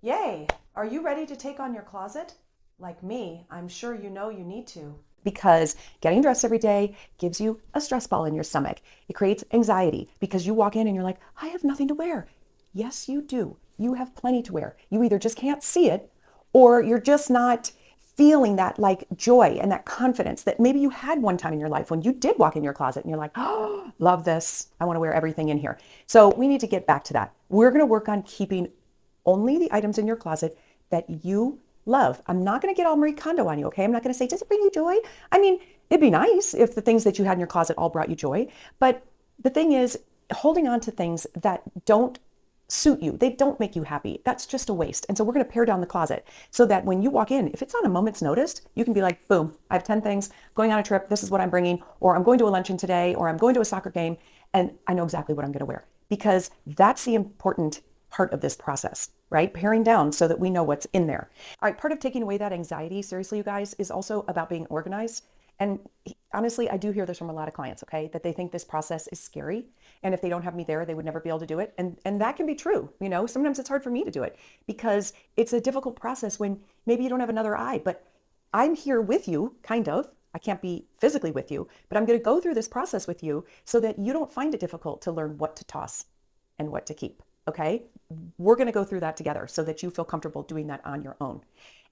Yay! Are you ready to take on your closet? Like me, I'm sure you know you need to. Because getting dressed every day gives you a stress ball in your stomach. It creates anxiety because you walk in and you're like, I have nothing to wear. Yes, you do. You have plenty to wear. You either just can't see it or you're just not feeling that like joy and that confidence that maybe you had one time in your life when you did walk in your closet and you're like, oh, love this. I want to wear everything in here. So we need to get back to that. We're going to work on keeping only the items in your closet that you love. I'm not going to get all Marie Kondo on you, okay? I'm not going to say, does it bring you joy? I mean, it'd be nice if the things that you had in your closet all brought you joy. But the thing is, holding on to things that don't suit you, they don't make you happy, that's just a waste. And so we're going to pare down the closet so that when you walk in, if it's on a moment's notice, you can be like, boom, I have 10 things, going on a trip, this is what I'm bringing, or I'm going to a luncheon today, or I'm going to a soccer game, and I know exactly what I'm going to wear. Because that's the important part of this process, right? Paring down so that we know what's in there. All right, part of taking away that anxiety, seriously, you guys, is also about being organized. And honestly, I do hear this from a lot of clients, okay, that they think this process is scary. And if they don't have me there, they would never be able to do it. And that can be true. You know, sometimes it's hard for me to do it because it's a difficult process when maybe you don't have another eye, but I'm here with you, kind of. I can't be physically with you, but I'm going to go through this process with you so that you don't find it difficult to learn what to toss and what to keep. Okay. We're going to go through that together so that you feel comfortable doing that on your own.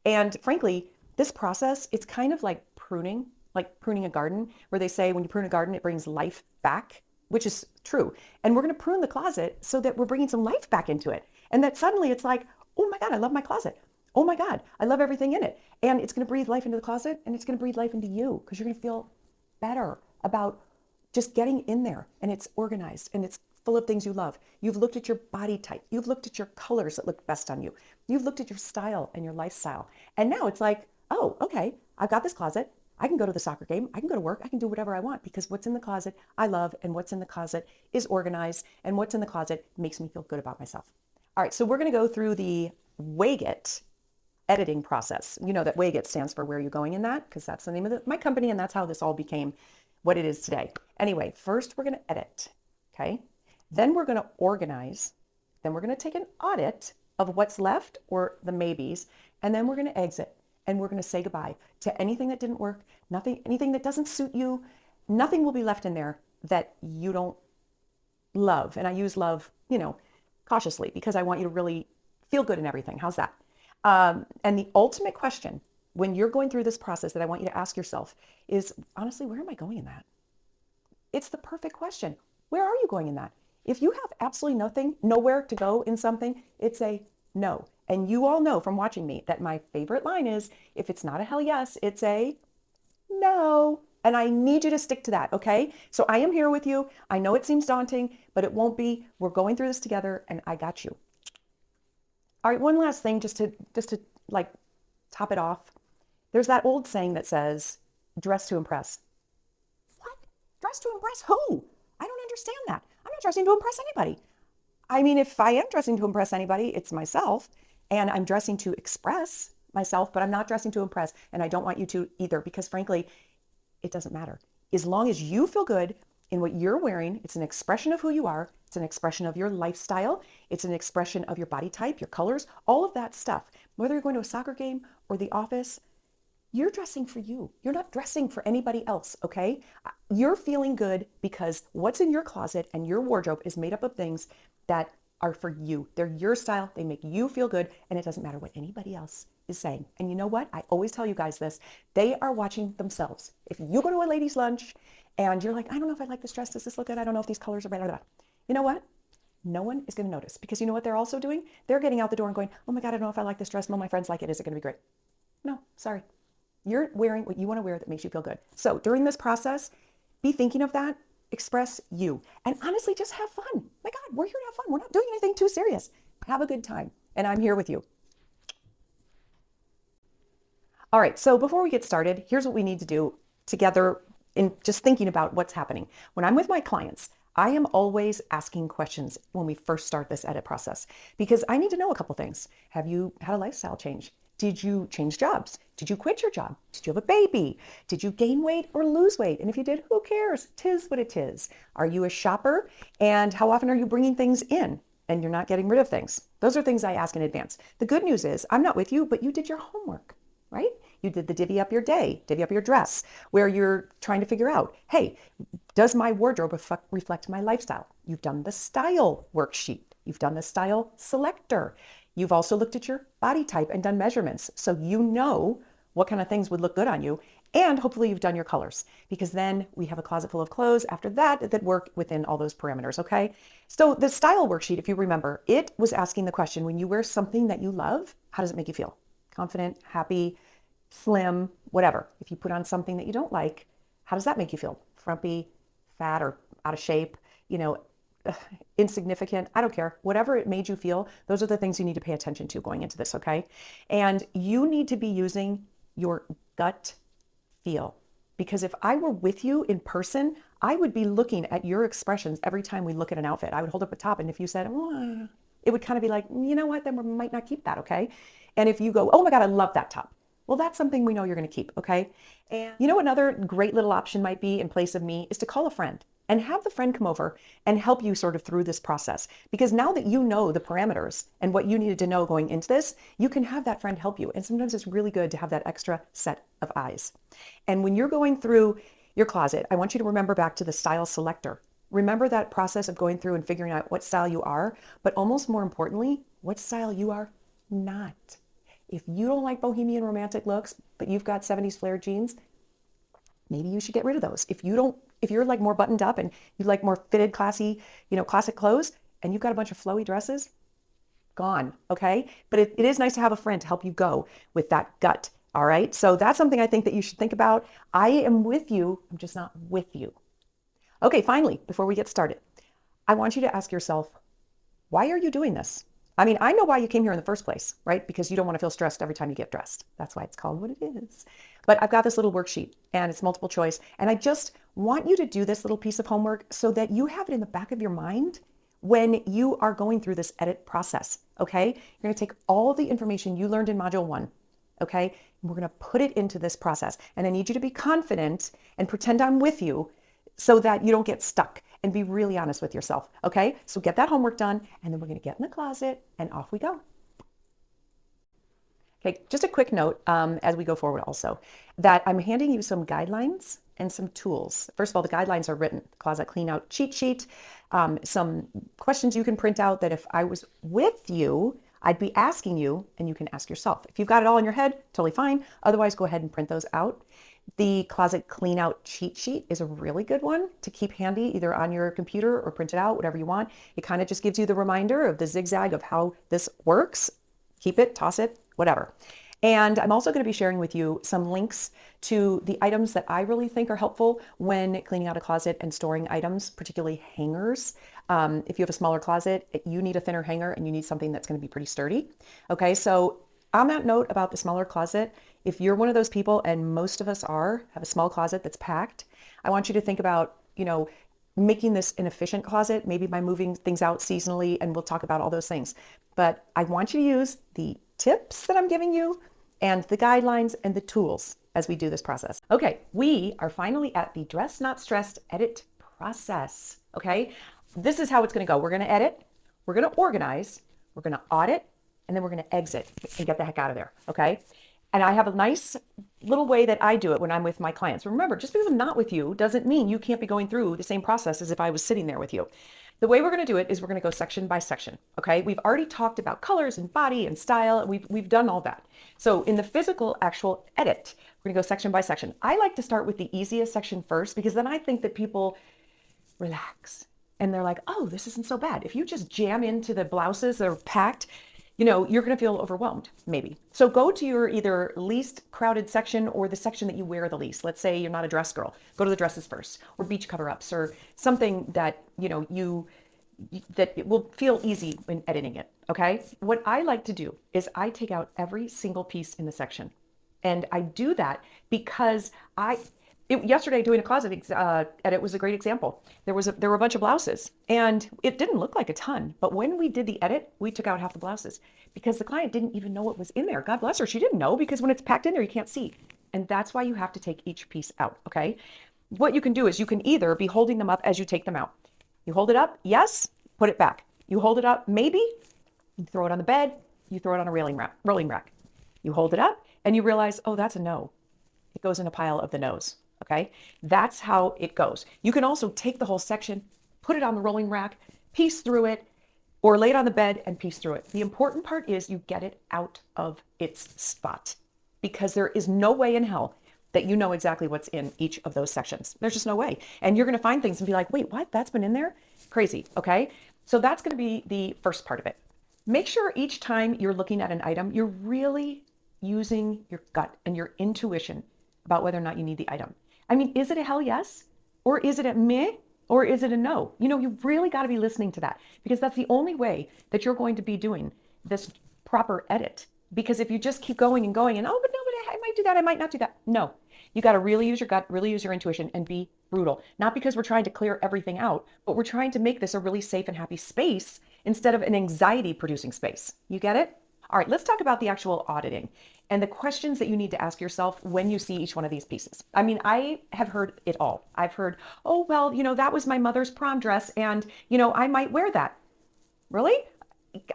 And frankly, this process, it's kind of like pruning a garden, where they say when you prune a garden, it brings life back, which is true. And we're going to prune the closet so that we're bringing some life back into it. And that suddenly it's like, oh my God, I love my closet. Oh my God, I love everything in it. And it's going to breathe life into the closet and it's going to breathe life into you because you're going to feel better about just getting in there, and it's organized and it's full of things you love. You've looked at your body type. You've looked at your colors that look best on you. You've looked at your style and your lifestyle. And now it's like, oh, okay, I've got this closet. I can go to the soccer game. I can go to work. I can do whatever I want because what's in the closet I love, and what's in the closet is organized, and what's in the closet makes me feel good about myself. All right, so we're going to go through the Weigh It editing process. You know that Weigh It stands for Where Are You Going in That? Because that's the name of my company, and that's how this all became what it is today. Anyway, first we're going to edit, okay? Then we're going to organize. Then we're going to take an audit of what's left or the maybes, and then we're going to exit, and we're going to say goodbye to anything that didn't work, nothing, anything that doesn't suit you. Nothing will be left in there that you don't love. And I use love, cautiously because I want you to really feel good in everything. How's that? And the ultimate question when you're going through this process that I want you to ask yourself is, honestly, where am I going in that? It's the perfect question. Where are you going in that? If you have absolutely nothing, nowhere to go in something, it's a no. And you all know from watching me that my favorite line is, if it's not a hell yes, it's a no. And I need you to stick to that, okay? So I am here with you. I know it seems daunting, but it won't be. We're going through this together, and I got you. All right, one last thing just to like top it off. There's that old saying that says, dress to impress. What? Dress to impress who? I don't understand that. I'm not dressing to impress anybody. I mean, if I am dressing to impress anybody, it's myself, and I'm dressing to express myself, but I'm not dressing to impress, and I don't want you to either, because frankly, it doesn't matter. As long as you feel good in what you're wearing, it's an expression of who you are, it's an expression of your lifestyle, it's an expression of your body type, your colors, all of that stuff. Whether you're going to a soccer game or the office, you're dressing for you. You're not dressing for anybody else, okay? You're feeling good because what's in your closet and your wardrobe is made up of things that are for you. They're your style. They make you feel good, and it doesn't matter what anybody else is saying. And you know what? I always tell you guys this. They are watching themselves. If you go to a ladies' lunch and you're like, I don't know if I like this dress. Does this look good? I don't know if these colors are better. You know what? No one is going to notice, because you know what they're also doing? They're getting out the door and going, oh my God, I don't know if I like this dress. No, my friends like it. Is it going to be great? No, sorry. You're wearing what you want to wear that makes you feel good. So during this process, be thinking of that, express you, and honestly, just have fun. My God, we're here to have fun. We're not doing anything too serious. Have a good time. And I'm here with you. All right, so before we get started, here's what we need to do together in just thinking about what's happening. When I'm with my clients, I am always asking questions when we first start this edit process, because I need to know a couple things. Have you had a lifestyle change? Did you change jobs? Did you quit your job? Did you have a baby? Did you gain weight or lose weight? And if you did, who cares? Tis what it is. Are you a shopper? And how often are you bringing things in and you're not getting rid of things? Those are things I ask in advance. The good news is I'm not with you, but you did your homework, right? You did the divvy up your day, divvy up your dress, where you're trying to figure out, hey, does my wardrobe reflect my lifestyle? You've done the style worksheet. You've done the style selector. You've also looked at your body type and done measurements. So you know what kind of things would look good on you. And hopefully you've done your colors, because then we have a closet full of clothes after that work within all those parameters, okay? So the style worksheet, if you remember, it was asking the question, when you wear something that you love, how does it make you feel? Confident, happy, slim, whatever. If you put on something that you don't like, how does that make you feel? Frumpy, fat, or out of shape, insignificant, I don't care. Whatever it made you feel, those are the things you need to pay attention to going into this, okay? And you need to be using your gut feel. Because if I were with you in person, I would be looking at your expressions every time we look at an outfit. I would hold up a top, and if you said, oh, it would kind of be like, you know what, then we might not keep that, okay? And if you go, oh my God, I love that top. Well, that's something we know you're going to keep, okay? And another great little option might be, in place of me, is to call a friend and have the friend come over and help you sort of through this process. Because now that you know the parameters and what you needed to know going into this, you can have that friend help you. And sometimes it's really good to have that extra set of eyes. And when you're going through your closet, I want you to remember back to the style selector. Remember that process of going through and figuring out what style you are, but almost more importantly, what style you are not. If you don't like bohemian romantic looks, but you've got 70s flared jeans, maybe you should get rid of those. If you're like more buttoned up and you like more fitted, classy, classic clothes, and you've got a bunch of flowy dresses, gone, okay? But it is nice to have a friend to help you go with that gut, all right? So that's something I think that you should think about. I am with you, I'm just not with you. Okay, finally, before we get started, I want you to ask yourself, why are you doing this? I mean, I know why you came here in the first place, right? Because you don't want to feel stressed every time you get dressed. That's why it's called what it is. But I've got this little worksheet, and it's multiple choice. And I just want you to do this little piece of homework so that you have it in the back of your mind when you are going through this edit process, okay? You're going to take all the information you learned in Module 1, okay? And we're going to put it into this process. And I need you to be confident and pretend I'm with you so that you don't get stuck, and be really honest with yourself, okay? So get that homework done, and then we're going to get in the closet, and off we go. Okay, just a quick note as we go forward also, that I'm handing you some guidelines and some tools. First of all, the guidelines are written, Closet Cleanout cheat sheet, some questions you can print out that if I was with you, I'd be asking you, and you can ask yourself. If you've got it all in your head, totally fine. Otherwise, go ahead and print those out. The Closet Cleanout cheat sheet is a really good one to keep handy, either on your computer or print it out, whatever you want. It kind of just gives you the reminder of the zigzag of how this works. Keep it, toss it, whatever. And I'm also going to be sharing with you some links to the items that I really think are helpful when cleaning out a closet and storing items, particularly hangers. If you have a smaller closet, you need a thinner hanger and you need something that's going to be pretty sturdy. Okay, so on that note about the smaller closet, if you're one of those people, and most of us have a small closet that's packed, I want you to think about, making this an efficient closet, maybe by moving things out seasonally, and we'll talk about all those things. But I want you to use the tips that I'm giving you and the guidelines and the tools as we do this process. Okay, we are finally at the Dress Not Stressed edit process, okay? This is how it's gonna go. We're gonna edit, we're gonna organize, we're gonna audit, and then we're gonna exit and get the heck out of there, okay? And I have a nice little way that I do it when I'm with my clients. Remember, just because I'm not with you doesn't mean you can't be going through the same process as if I was sitting there with you. The way we're going to do it is we're going to go section by section, okay? We've already talked about colors and body and style. We've done all that. So in the physical actual edit, we're going to go section by section. I like to start with the easiest section first, because then I think that people relax and they're like, oh, this isn't so bad. If you just jam into the blouses that are packed, you're going to feel overwhelmed, maybe. So go to your either least crowded section or the section that you wear the least. Let's say you're not a dress girl. Go to the dresses first, or beach cover-ups, or something that, that it will feel easy when editing it, okay? What I like to do is I take out every single piece in the section. And I do that because yesterday doing a closet edit was a great example. There were a bunch of blouses, and it didn't look like a ton, but when we did the edit, we took out half the blouses because the client didn't even know what was in there. God bless her, she didn't know, because when it's packed in there, you can't see. And that's why you have to take each piece out, okay? What you can do is you can either be holding them up as you take them out. You hold it up, yes, put it back. You hold it up, maybe, You throw it on the bed, you throw it on a rolling rack. You hold it up and you realize, oh, that's a no. It goes in a pile of the no's. Okay. That's how it goes. You can also take the whole section, put it on the rolling rack, piece through it, or lay it on the bed and piece through it. The important part is you get it out of its spot, because there is no way in hell that you know exactly what's in each of those sections. There's just no way. And you're going to find things and be like, wait, what? That's been in there? Crazy. Okay. So that's going to be the first part of it. Make sure each time you're looking at an item, you're really using your gut and your intuition about whether or not you need the item. I mean, is it a hell yes? Or is it a meh? Or is it a no? You know, you really got to be listening to that, because that's the only way that you're going to be doing this proper edit. Because if you just keep going and going and, oh, but no, but I might do that, I might not do that. No, you got to really use your gut, really use your intuition, and be brutal. Not because we're trying to clear everything out, but we're trying to make this a really safe and happy space instead of an anxiety producing space. You get it? All right, let's talk about the actual auditing and the questions that you need to ask yourself when you see each one of these pieces. I mean, I have heard it all. I've heard, oh, well, you know, that was my mother's prom dress and, you know, I might wear that. Really?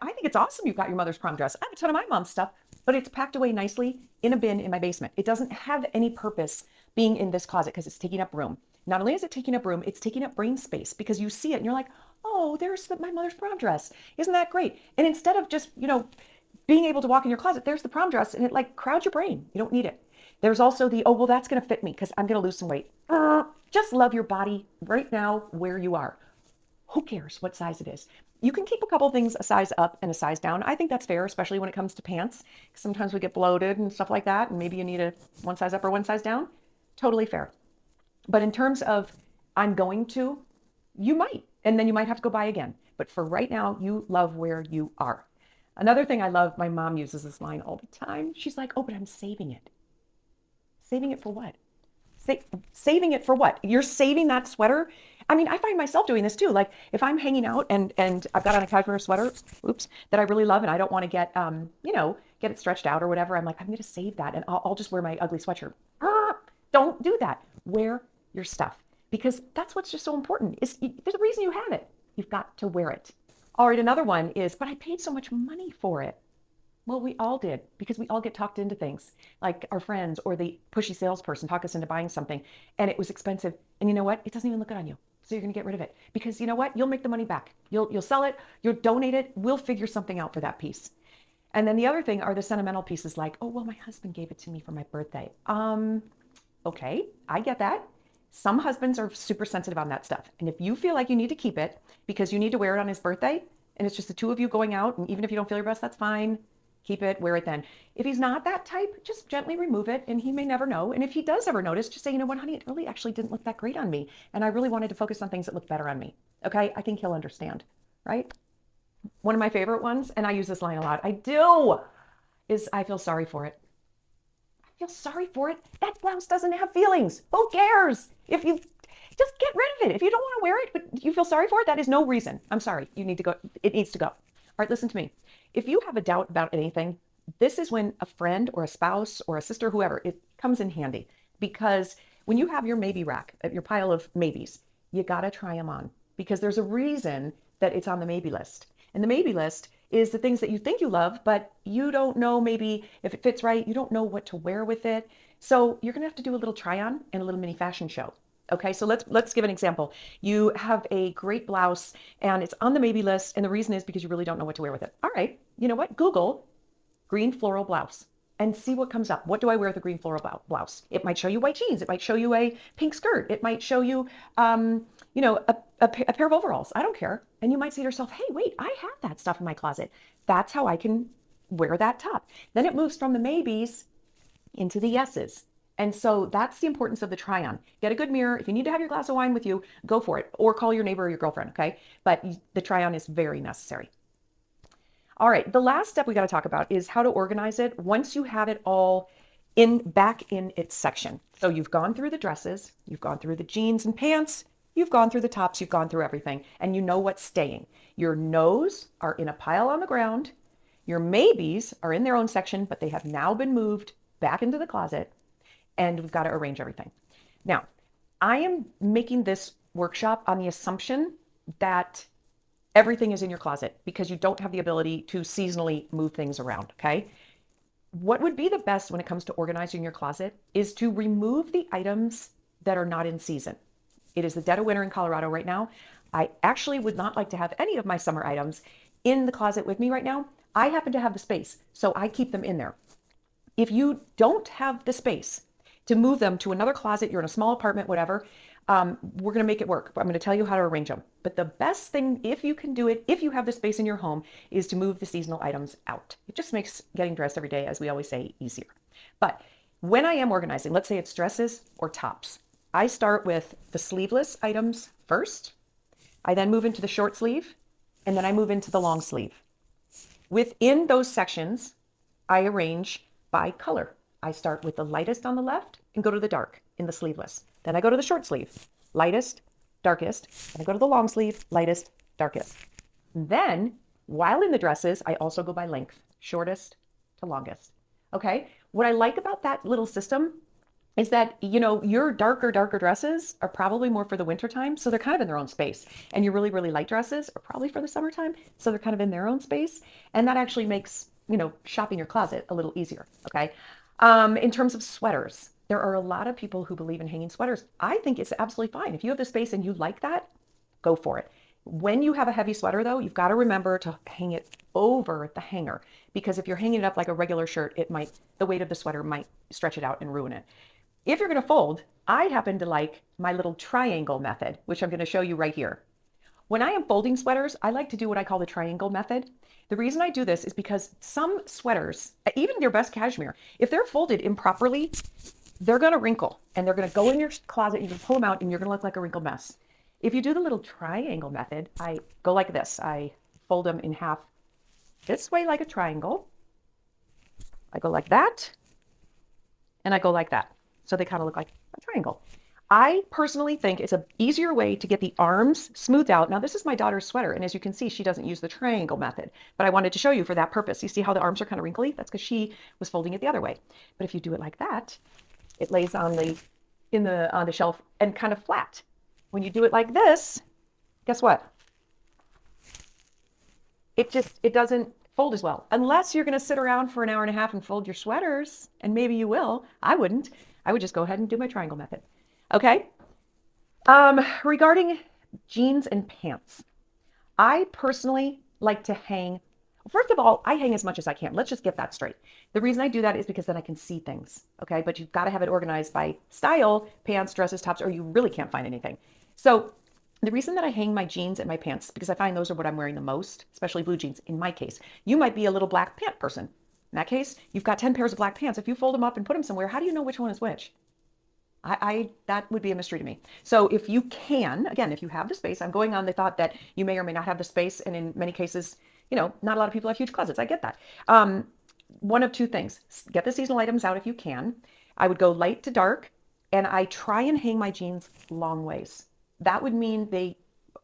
I think it's awesome you got your mother's prom dress. I have a ton of my mom's stuff, but it's packed away nicely in a bin in my basement. It doesn't have any purpose being in this closet because it's taking up room. Not only is it taking up room, it's taking up brain space, because you see it and you're like, oh, there's my mother's prom dress. Isn't that great? And instead of just, you know, being able to walk in your closet, there's the prom dress, and it like crowds your brain. You don't need it. There's also the, oh, well, that's going to fit me because I'm going to lose some weight. Just love your body right now where you are. Who cares what size it is? You can keep a couple things a size up and a size down. I think that's fair, especially when it comes to pants. Sometimes we get bloated and stuff like that, and maybe you need a one size up or one size down. Totally fair. But in terms of I'm going to, you might, and then you might have to go buy again. But for right now, you love where you are. Another thing I love, my mom uses this line all the time. She's like, oh, but I'm saving it. Saving it for what? Saving it for what? You're saving that sweater? I mean, I find myself doing this too. Like if I'm hanging out and I've got on a cashmere sweater, oops, that I really love and I don't want to get, you know, get it stretched out or whatever. I'm like, I'm going to save that and I'll just wear my ugly sweatshirt. Don't do that. Wear your stuff, because that's what's just so important. There's a reason you have it. You've got to wear it. All right, another one is, but I paid so much money for it. Well, we all did, because we all get talked into things, like our friends or the pushy salesperson talk us into buying something and it was expensive. And you know what? It doesn't even look good on you. So you're going to get rid of it, because you know what? You'll make the money back. You'll sell it. You'll donate it. We'll figure something out for that piece. And then the other thing are the sentimental pieces, like, oh, well, my husband gave it to me for my birthday. Okay, I get that. Some husbands are super sensitive on that stuff. And if you feel like you need to keep it because you need to wear it on his birthday, and it's just the two of you going out, and even if you don't feel your best, that's fine. Keep it, wear it then. If he's not that type, just gently remove it, and he may never know. And if he does ever notice, just say, you know what, honey, it really actually didn't look that great on me. And I really wanted to focus on things that look better on me. Okay, I think he'll understand, right? One of my favorite ones, and I use this line a lot, I do, is I feel sorry for it. Feel sorry for it. That blouse doesn't have feelings. Who cares? If you just get rid of it. If you don't want to wear it, but you feel sorry for it, that is no reason. I'm sorry. You need to go. It needs to go. All right, listen to me. If you have a doubt about anything, this is when a friend or a spouse or a sister, whoever, it comes in handy, because when you have your maybe rack, your pile of maybes, you got to try them on, because there's a reason that it's on the maybe list. And the maybe list is the things that you think you love, but you don't know maybe if it fits right. You don't know what to wear with it. So you're gonna have to do a little try on and a little mini fashion show. Okay, so let's give an example. You have a great blouse and it's on the maybe list, and the reason is because you really don't know what to wear with it. All right, you know what? Google green floral blouse and see what comes up. What do I wear with a green floral blouse? It might show you white jeans. It might show you a pink skirt. It might show you, you know, a pair of overalls. I don't care. And you might say to yourself, hey, wait, I have that stuff in my closet. That's how I can wear that top. Then it moves from the maybes into the yeses. And so that's the importance of the try on. Get a good mirror. If you need to have your glass of wine with you, go for it. Or call your neighbor or your girlfriend, okay? But the try on is very necessary. All right, the last step we got to talk about is how to organize it once you have it all back in its section. So you've gone through the dresses, you've gone through the jeans and pants, you've gone through the tops, you've gone through everything, and you know what's staying. Your no's are in a pile on the ground. Your maybes are in their own section, but they have now been moved back into the closet, and we've got to arrange everything. Now, I am making this workshop on the assumption that everything is in your closet because you don't have the ability to seasonally move things around, okay? What would be the best when it comes to organizing your closet is to remove the items that are not in season. It is the dead of winter in Colorado right now. I actually would not like to have any of my summer items in the closet with me right now. I happen to have the space, so I keep them in there. If you don't have the space to move them to another closet, you're in a small apartment, whatever, we're going to make it work. I'm going to tell you how to arrange them. But the best thing, if you can do it, if you have the space in your home, is to move the seasonal items out. It just makes getting dressed every day, as we always say, easier. But when I am organizing, let's say it's dresses or tops, I start with the sleeveless items first. I then move into the short sleeve, and then I move into the long sleeve. Within those sections, I arrange by color. I start with the lightest on the left and go to the dark in the sleeveless. Then I go to the short sleeve, lightest, darkest. Then I go to the long sleeve, lightest, darkest. Then, while in the dresses, I also go by length, shortest to longest. Okay? What I like about that little system is that, your darker dresses are probably more for the winter time, so they're kind of in their own space. And your really, really light dresses are probably for the summertime, so they're kind of in their own space. And that actually makes, shopping your closet a little easier, okay? In terms of sweaters, there are a lot of people who believe in hanging sweaters. I think it's absolutely fine. If you have the space and you like that, go for it. When you have a heavy sweater, though, you've got to remember to hang it over the hanger, because if you're hanging it up like a regular shirt, the weight of the sweater might stretch it out and ruin it. If you're going to fold, I happen to like my little triangle method, which I'm going to show you right here. When I am folding sweaters, I like to do what I call the triangle method. The reason I do this is because some sweaters, even your best cashmere, if they're folded improperly, they're going to wrinkle and they're going to go in your closet. You can pull them out and you're going to look like a wrinkled mess. If you do the little triangle method, I go like this. I fold them in half this way like a triangle. I go like that, and I go like that. So they kind of look like a triangle. I personally think it's an easier way to get the arms smoothed out. Now, this is my daughter's sweater, and as you can see, she doesn't use the triangle method, but I wanted to show you for that purpose. You see how the arms are kind of wrinkly? That's because she was folding it the other way. But if you do it like that, it lays on the shelf and kind of flat. When you do it like this, guess what? It doesn't fold as well, unless you're going to sit around for an hour and a half and fold your sweaters, and maybe you will. I wouldn't. I would just go ahead and do my triangle method. Okay. Regarding jeans and pants, I personally like to hang. First of all, I hang as much as I can. Let's just get that straight. The reason I do that is because then I can see things. Okay. But you've got to have it organized by style, pants, dresses, tops, or you really can't find anything. So the reason that I hang my jeans and my pants, because I find those are what I'm wearing the most, especially blue jeans in my case. You might be a little black pant person. In that case, you've got 10 pairs of black pants. If you fold them up and put them somewhere, how do you know which one is which? That would be a mystery to me. So if you can, again, if you have the space, I'm going on the thought that you may or may not have the space. And in many cases, not a lot of people have huge closets. I get that. One of two things, get the seasonal items out if you can. I would go light to dark, and I try and hang my jeans long ways. That would mean they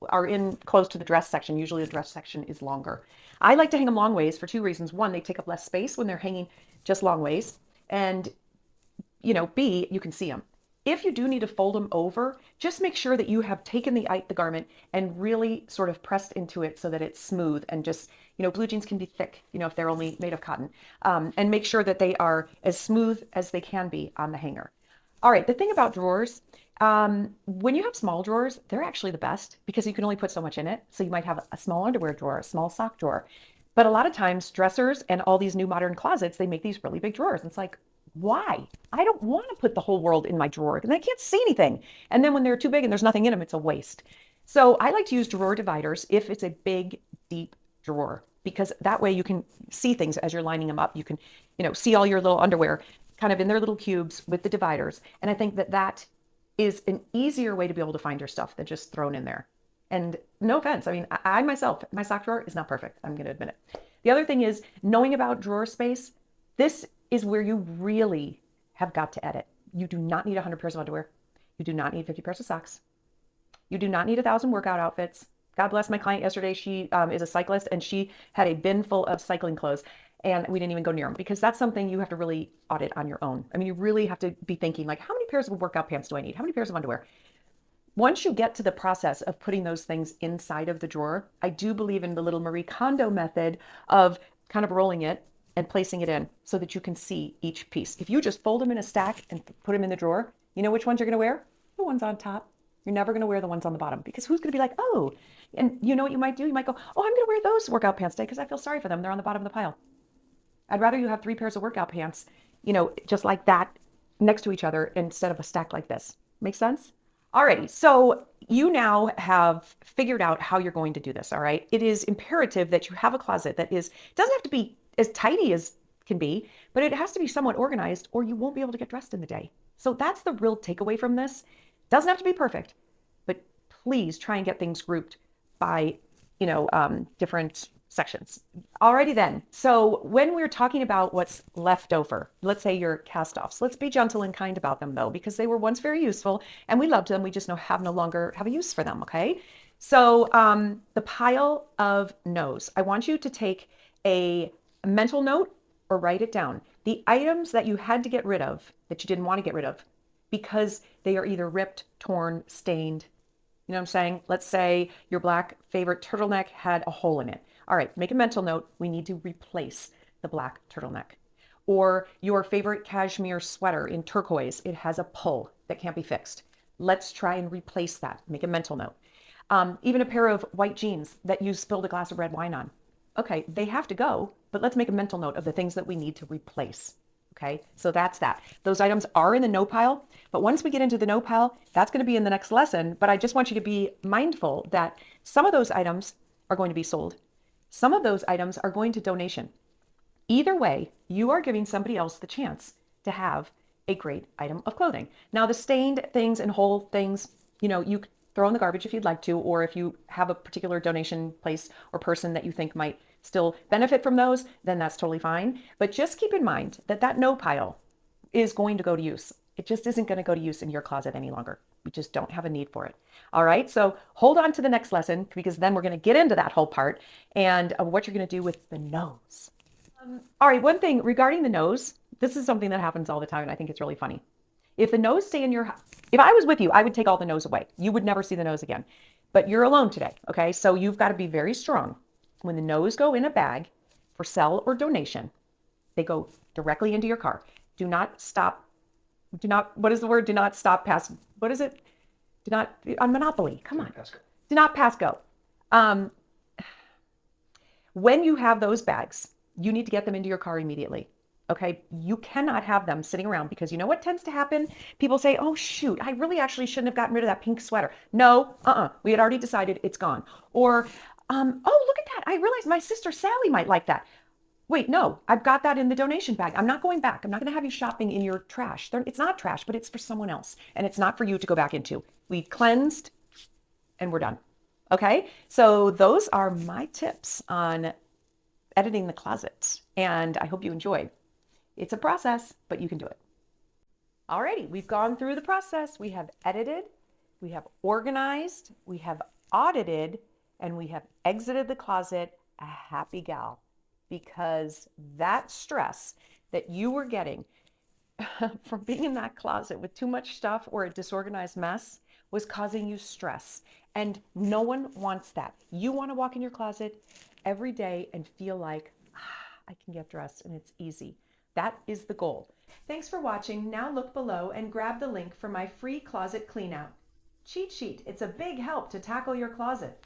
are in close to the dress section. Usually the dress section is longer. I like to hang them long ways for two reasons. One, they take up less space when they're hanging just long ways. And, B, you can see them. If you do need to fold them over, just make sure that you have taken the garment and really sort of pressed into it so that it's smooth and just, blue jeans can be thick, if they're only made of cotton. And make sure that they are as smooth as they can be on the hanger. All right, the thing about drawers, when you have small drawers, they're actually the best because you can only put so much in it. So you might have a small underwear drawer, a small sock drawer. But a lot of times dressers and all these new modern closets, they make these really big drawers. It's like, why? I don't want to put the whole world in my drawer and I can't see anything. And then when they're too big and there's nothing in them, it's a waste. So I like to use drawer dividers if it's a big, deep drawer, because that way you can see things as you're lining them up. You can, see all your little underwear kind of in their little cubes with the dividers. And I think that is an easier way to be able to find your stuff than just thrown in there. And no offense. I mean, I myself, my sock drawer is not perfect. I'm going to admit it. The other thing is knowing about drawer space. This is where you really have got to edit. You do not need 100 pairs of underwear. You do not need 50 pairs of socks. You do not need 1,000 workout outfits. God bless my client yesterday. She is a cyclist and she had a bin full of cycling clothes and we didn't even go near them because that's something you have to really audit on your own. I mean, you really have to be thinking like, how many pairs of workout pants do I need? How many pairs of underwear? Once you get to the process of putting those things inside of the drawer, I do believe in the little Marie Kondo method of kind of rolling it and placing it in so that you can see each piece. If you just fold them in a stack and put them in the drawer, you know which ones you're going to wear? The ones on top. You're never going to wear the ones on the bottom, because who's going to be like, oh, and you know what you might do? You might go, oh, I'm going to wear those workout pants today because I feel sorry for them. They're on the bottom of the pile. I'd rather you have 3 pairs of workout pants, just like that next to each other instead of a stack like this. Make sense? Alrighty, so you now have figured out how you're going to do this, all right? It is imperative that you have a closet that doesn't have to be as tidy as can be, but it has to be somewhat organized or you won't be able to get dressed in the day. So that's the real takeaway from this. Doesn't have to be perfect, but please try and get things grouped by, different sections. Alrighty then. So when we're talking about what's left over, let's say your cast-offs, let's be gentle and kind about them though, because they were once very useful and we loved them. We just no longer have a use for them. Okay. So the pile of no's, I want you to take a mental note or write it down. The items that you had to get rid of, that you didn't want to get rid of because they are either ripped, torn, stained. You know what I'm saying? Let's say your black favorite turtleneck had a hole in it. All right, make a mental note. We need to replace the black turtleneck. Or your favorite cashmere sweater in turquoise, it has a pull that can't be fixed. Let's try and replace that. Make a mental note. Even a pair of white jeans that you spilled a glass of red wine on. Okay, they have to go, but let's make a mental note of the things that we need to replace. Okay, so that's that. Those items are in the no pile, but once we get into the no pile, that's going to be in the next lesson. But I just want you to be mindful that some of those items are going to be sold. Some of those items are going to donation. Either way, you are giving somebody else the chance to have a great item of clothing. Now, the stained things and whole things, you throw in the garbage if you'd like to, or if you have a particular donation place or person that you think might still benefit from those, then that's totally fine. But just keep in mind that that no pile is going to go to use. It just isn't going to go to use in your closet any longer. We just don't have a need for it. All right, so hold on to the next lesson, because then we're going to get into that whole part and what you're going to do with the no's. All right, one thing regarding the no's, this is something that happens all the time and I think it's really funny. If the no's stay in your house, if I was with you, I would take all the no's away. You would never see the no's again. But you're alone today, okay? So you've got to be very strong. When the no's go in a bag for sell or donation, they go directly into your car. Do not stop. What is the word? Do not stop past, what is it? Do not, on Monopoly, come on. Do not pass go. When you have those bags, you need to get them into your car immediately. Okay, you cannot have them sitting around, because you know what tends to happen? People say, oh shoot, I really actually shouldn't have gotten rid of that pink sweater. No, we had already decided it's gone. Or, oh, look at that. I realized my sister Sally might like that. Wait, no, I've got that in the donation bag. I'm not going back. I'm not going to have you shopping in your trash. It's not trash, but it's for someone else. And it's not for you to go back into. We cleansed and we're done. Okay, so those are my tips on editing the closet. And I hope you enjoyed. It's a process, but you can do it. Alrighty, we've gone through the process. We have edited, we have organized, we have audited, and we have exited the closet a happy gal, because that stress that you were getting from being in that closet with too much stuff or a disorganized mess was causing you stress. And no one wants that. You want to walk in your closet every day and feel like, I can get dressed and it's easy. That is the goal. Thanks for watching. Now look below and grab the link for my free closet cleanout cheat sheet. It's a big help to tackle your closet.